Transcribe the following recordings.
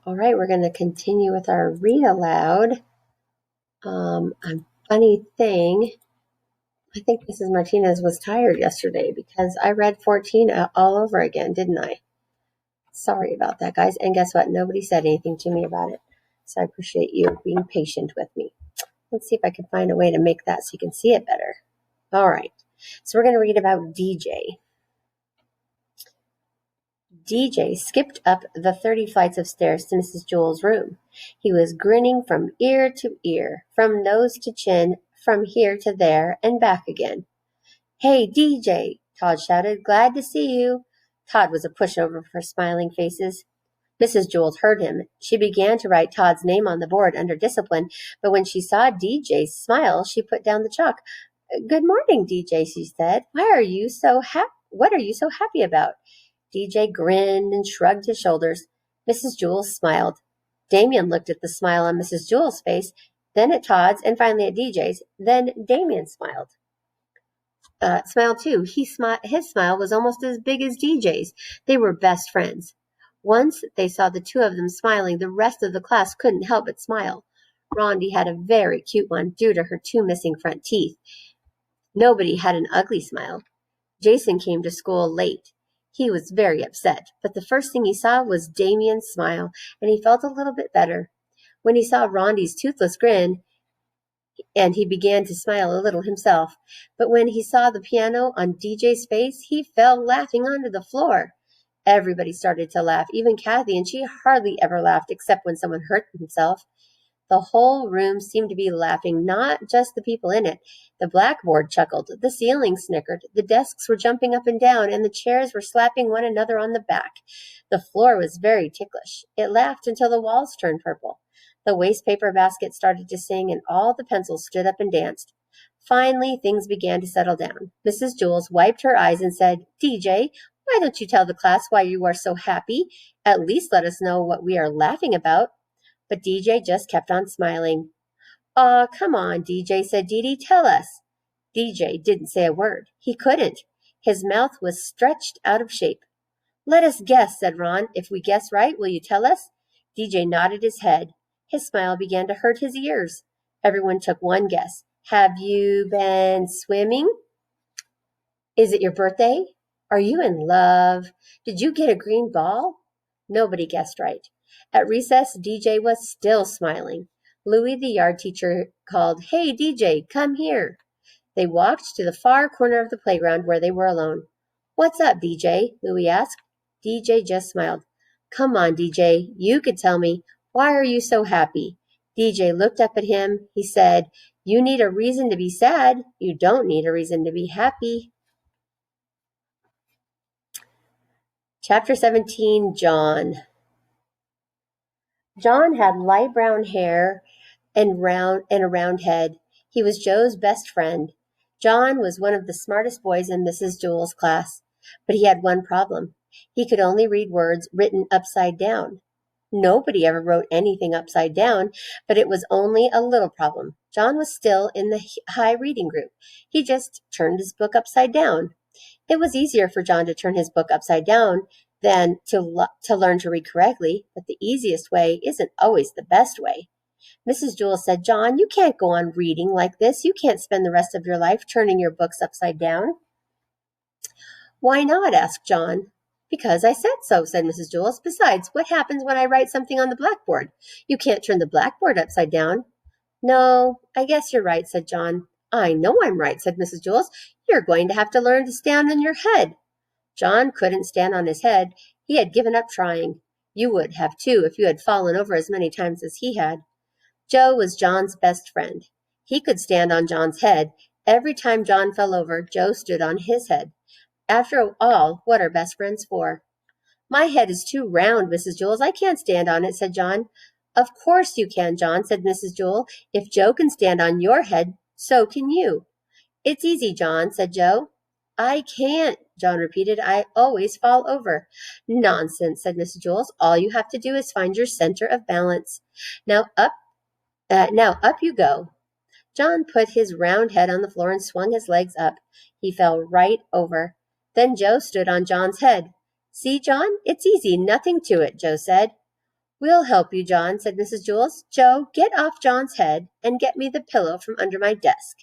All right, we're going to continue with our read aloud. A funny thing, I think Mrs. Martinez was tired yesterday because I read 14 all over again, didn't I? Sorry about that, guys. And guess what? Nobody said anything to me about it. So I appreciate you being patient with me. Let's see if I can find a way to make that so you can see it better. All right. So we're going to read about DJ. DJ skipped up the 30 flights of stairs to Mrs. Jewell's room. He was grinning from ear to ear, from nose to chin, from here to there, and back again. "Hey, DJ!" Todd shouted. "Glad to see you." Todd was a pushover for smiling faces. Mrs. Jewell heard him. She began to write Todd's name on the board under discipline, but when she saw DJ's smile, she put down the chalk. "Good morning, DJ," she said. What are you so happy about?" DJ grinned and shrugged his shoulders. Mrs. Jewell smiled. Damien looked at the smile on Mrs. Jewell's face, then at Todd's, and finally at DJ's. Then Damien smiled too. His smile was almost as big as DJ's. They were best friends. Once they saw the two of them smiling, the rest of the class couldn't help but smile. Rondi had a very cute one due to her two missing front teeth. Nobody had an ugly smile. Jason came to school late. He was very upset, but the first thing he saw was Damien's smile, and he felt a little bit better. When he saw Rondi's toothless grin, and he began to smile a little himself. But when he saw the piano on DJ's face, he fell laughing onto the floor. Everybody started to laugh, even Kathy, and she hardly ever laughed except when someone hurt himself. The whole room seemed to be laughing, not just the people in it. The blackboard chuckled, the ceiling snickered, the desks were jumping up and down, and the chairs were slapping one another on the back. The floor was very ticklish. It laughed until the walls turned purple. The waste paper basket started to sing, and all the pencils stood up and danced. Finally, things began to settle down. Mrs. Jewell wiped her eyes and said, "DJ, why don't you tell the class why you are so happy? At least let us know what we are laughing about." But DJ just kept on smiling. "Aw, come on, DJ," said Dee Dee. "Tell us." DJ didn't say a word. He couldn't. His mouth was stretched out of shape. "Let us guess," said Ron. "If we guess right, will you tell us?" DJ nodded his head. His smile began to hurt his ears. Everyone took one guess. "Have you been swimming?" "Is it your birthday?" "Are you in love?" "Did you get a green ball?" Nobody guessed right. At recess, DJ was still smiling. Louie, the yard teacher, called, "Hey, DJ, come here." They walked to the far corner of the playground where they were alone. "What's up, DJ?" Louie asked. DJ just smiled. "Come on, DJ, you could tell me. Why are you so happy?" DJ looked up at him. He said, "You need a reason to be sad. You don't need a reason to be happy." Chapter 17, John. John had light brown hair and a round head. He was Joe's best friend. John was one of the smartest boys in Mrs. Jewell's class, but he had one problem. He could only read words written upside down. Nobody ever wrote anything upside down, but it was only a little problem. John was still in the high reading group. He just turned his book upside down. It was easier for John to turn his book upside down than to learn to read correctly, but the easiest way isn't always the best way. Mrs. Jewell said, "John, you can't go on reading like this. You can't spend the rest of your life turning your books upside down." "Why not?" asked John. "Because I said so," said Mrs. Jewell. "Besides, what happens when I write something on the blackboard? You can't turn the blackboard upside down." "No, I guess you're right," said John. "I know I'm right," said Mrs. Jewell. "You're going to have to learn to stand on your head." John couldn't stand on his head. He had given up trying. You would have too if you had fallen over as many times as he had. Joe was John's best friend. He could stand on John's head. Every time John fell over, Joe stood on his head. After all, what are best friends for? "My head is too round, Mrs. Jewell. I can't stand on it," said John. "Of course you can, John," said Mrs. Jewell. "If Joe can stand on your head, so can you." "It's easy, John," said Joe. "I can't," John repeated. "I always fall over." "Nonsense," said Mrs. Jewell. "All you have to do is find your center of balance. Now up you go." John put his round head on the floor and swung his legs up. He fell right over. Then Joe stood on John's head. "See, John, it's easy, nothing to it," Joe said. We'll help you, John, said Mrs. Jules. Joe, get off John's head and get me the pillow from under my desk.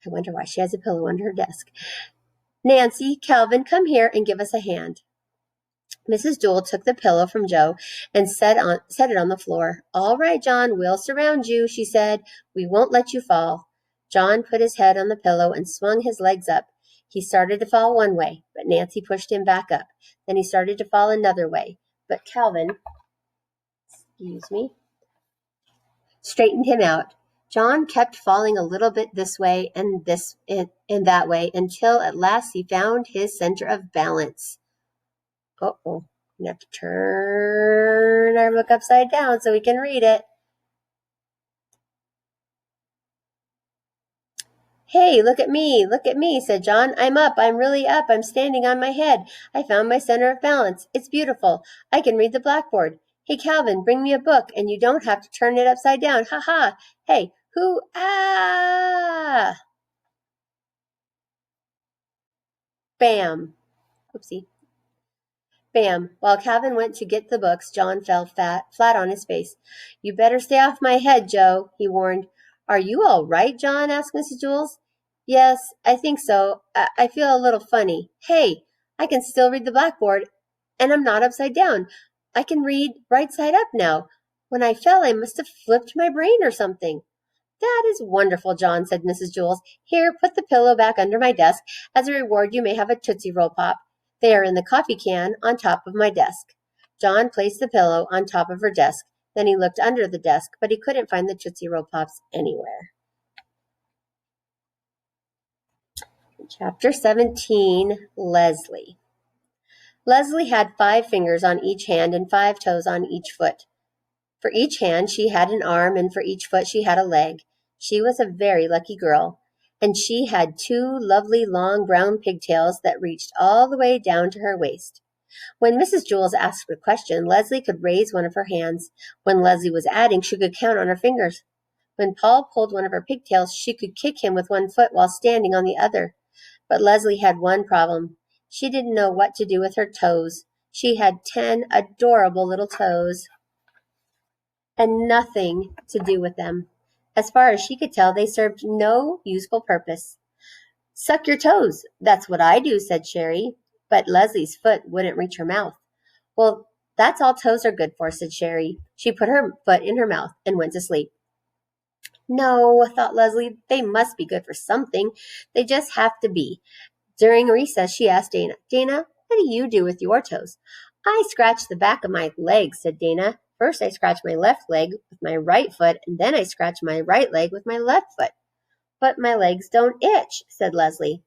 I wonder why she has a pillow under her desk. Nancy, Calvin, come here and give us a hand. Mrs. Jewell took the pillow from Joe and set it on the floor. All right, John, we'll surround you, she said. We won't let you fall. John put his head on the pillow and swung his legs up. He started to fall one way, but Nancy pushed him back up. Then he started to fall another way, but Calvin, straightened him out. John kept falling a little bit this way and that way until at last he found his center of balance. Uh-oh, we have to turn our book upside down so we can read it. Hey, look at me, said John. I'm up, I'm really up, I'm standing on my head. I found my center of balance. It's beautiful. I can read the blackboard. Hey, Calvin, bring me a book, and you don't have to turn it upside down. Ha ha. Hey, who? Ah! Bam. Oopsie. Bam. While Calvin went to get the books, John fell flat on his face. You better stay off my head, Joe, he warned. Are you all right, John? Asked Mrs. Jules. Yes, I think so. I feel a little funny. Hey, I can still read the blackboard, and I'm not upside down. I can read right side up now. When I fell, I must have flipped my brain or something. That is wonderful, John, said Mrs. Jules. Here, put the pillow back under my desk. As a reward, you may have a Tootsie Roll Pop. They are in the coffee can on top of my desk. John placed the pillow on top of her desk. Then he looked under the desk, but he couldn't find the Tootsie Roll Pops anywhere. Chapter 17, Leslie. Leslie had 5 fingers on each hand and 5 toes on each foot. For each hand she had an arm, and for each foot she had a leg. She was a very lucky girl, and she had 2 lovely long brown pigtails that reached all the way down to her waist. When Mrs. Jules asked a question, Leslie could raise one of her hands. When Leslie was adding, she could count on her fingers. When Paul pulled one of her pigtails, she could kick him with one foot while standing on the other. But Leslie had one problem. She didn't know what to do with her toes. She had 10 adorable little toes and nothing to do with them. As far as she could tell, they served no useful purpose. Suck your toes. That's what I do, said Sherry. But Leslie's foot wouldn't reach her mouth. Well, that's all toes are good for, said Sherry. She put her foot in her mouth and went to sleep. No, thought Leslie, they must be good for something. They just have to be. During recess, she asked Dana, Dana, what do you do with your toes? I scratch the back of my legs, said Dana. First, I scratch my left leg with my right foot, and then I scratch my right leg with my left foot. But my legs don't itch, said Leslie.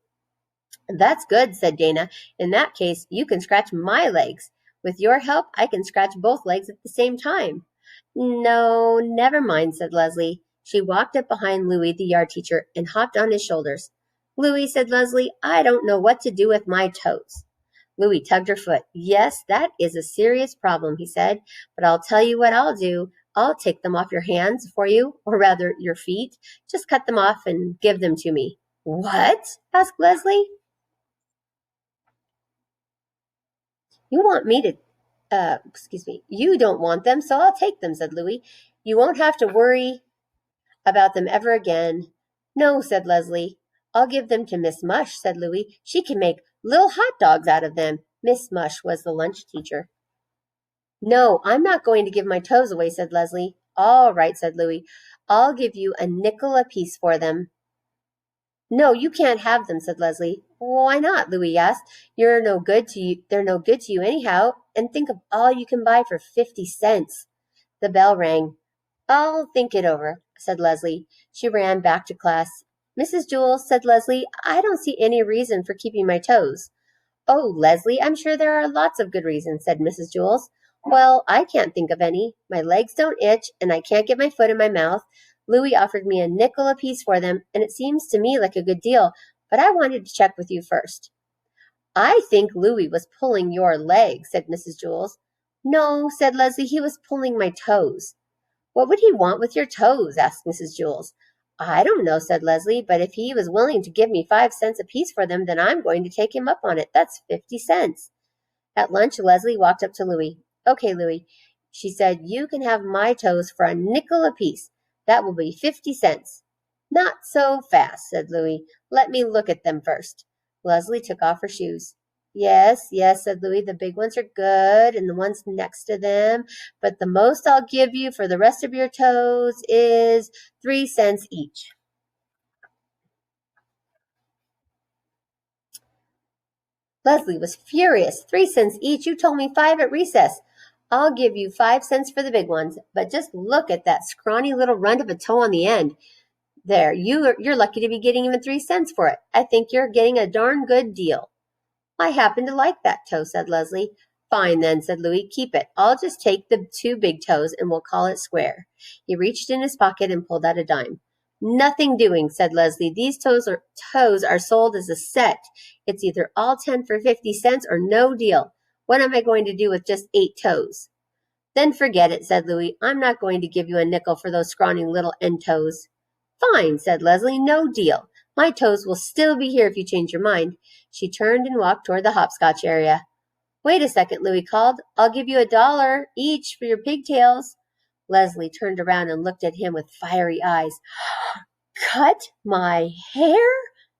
That's good, said Dana. In that case, you can scratch my legs. With your help, I can scratch both legs at the same time. No, never mind, said Leslie. She walked up behind Louis, the yard teacher, and hopped on his shoulders. Louis, said Leslie, I don't know what to do with my toes. Louis tugged her foot. Yes, that is a serious problem, he said, but I'll tell you what I'll do. I'll take them off your hands for you, or rather your feet. Just cut them off and give them to me. What? Asked Leslie. You want me to, you don't want them, so I'll take them, said Louis. You won't have to worry about them ever again. No, said Leslie. I'll give them to Miss Mush, said Louis. She can make little hot dogs out of them. Miss Mush was the lunch teacher. No, I'm not going to give my toes away, said Leslie. All right, said Louis. I'll give you a nickel apiece for them. No, you can't have them, said Leslie. Why not? Louis asked. They're no good to you anyhow, and think of all you can buy for 50 cents. The bell rang. I'll think it over, said Leslie. She ran back to class. Mrs. Jules, said Leslie, I don't see any reason for keeping my toes. Oh, Leslie, I'm sure there are lots of good reasons, said Mrs. Jules. Well, I can't think of any. My legs don't itch, and I can't get my foot in my mouth. Louis offered me a nickel apiece for them, and it seems to me like a good deal, but I wanted to check with you first. I think Louis was pulling your leg, said Mrs. Jules. No, said Leslie, he was pulling my toes. What would he want with your toes? Asked Mrs. Jules. I don't know, said Leslie, but if he was willing to give me 5 cents apiece for them, then I'm going to take him up on it. That's 50 cents. At lunch, Leslie walked up to Louis. Okay, Louis, She said, "You can have my toes for a nickel apiece. That will be 50 cents. Not so fast, said Louis. Let me look at them first. Leslie took off her shoes. Yes, yes, said Louis. The big ones are good, and the ones next to them. But the most I'll give you for the rest of your toes is 3 cents each. Leslie was furious. 3 cents each? You told me 5 at recess. I'll give you 5 cents for the big ones, but just look at that scrawny little runt of a toe on the end. There, you're lucky to be getting even 3 cents for it. I think you're getting a darn good deal. I happen to like that toe, said Leslie. Fine then, said Louis. Keep it. I'll just take the 2 big toes and we'll call it square. He reached in his pocket and pulled out a dime. Nothing doing, said Leslie. These toes are sold as a set. It's either all 10 for 50 cents or no deal. What am I going to do with just 8 toes? Then forget it, said Louis. I'm not going to give you a nickel for those scrawny little end toes. Fine, said Leslie. No deal. My toes will still be here if you change your mind. She turned and walked toward the hopscotch area. Wait a second, Louis called. I'll give you $1 each for your pigtails. Leslie turned around and looked at him with fiery eyes. Cut my hair?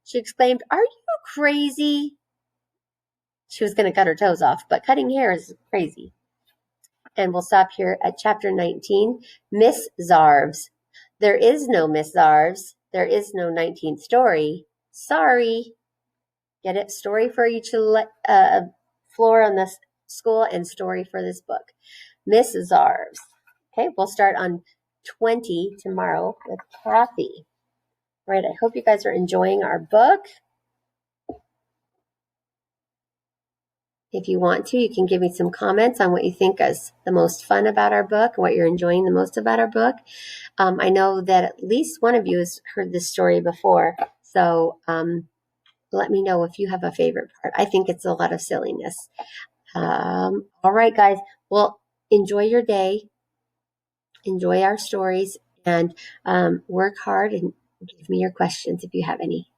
She exclaimed. Are you crazy? She was going to cut her toes off, but cutting hair is crazy. And we'll stop here at chapter 19, Miss Zarves. There is no Miss Zarves. There is no 19th story. Sorry. Get it? Story for each floor on the school and story for this book. Miss Zarves. Okay, we'll start on 20 tomorrow with Kathy. All right, I hope you guys are enjoying our book. If you want to, you can give me some comments on what you think is the most fun about our book, what you're enjoying the most about our book. I know that at least one of you has heard this story before, so let me know if you have a favorite part. I think it's a lot of silliness. All right, guys. Well, enjoy your day. Enjoy our stories and work hard and give me your questions if you have any.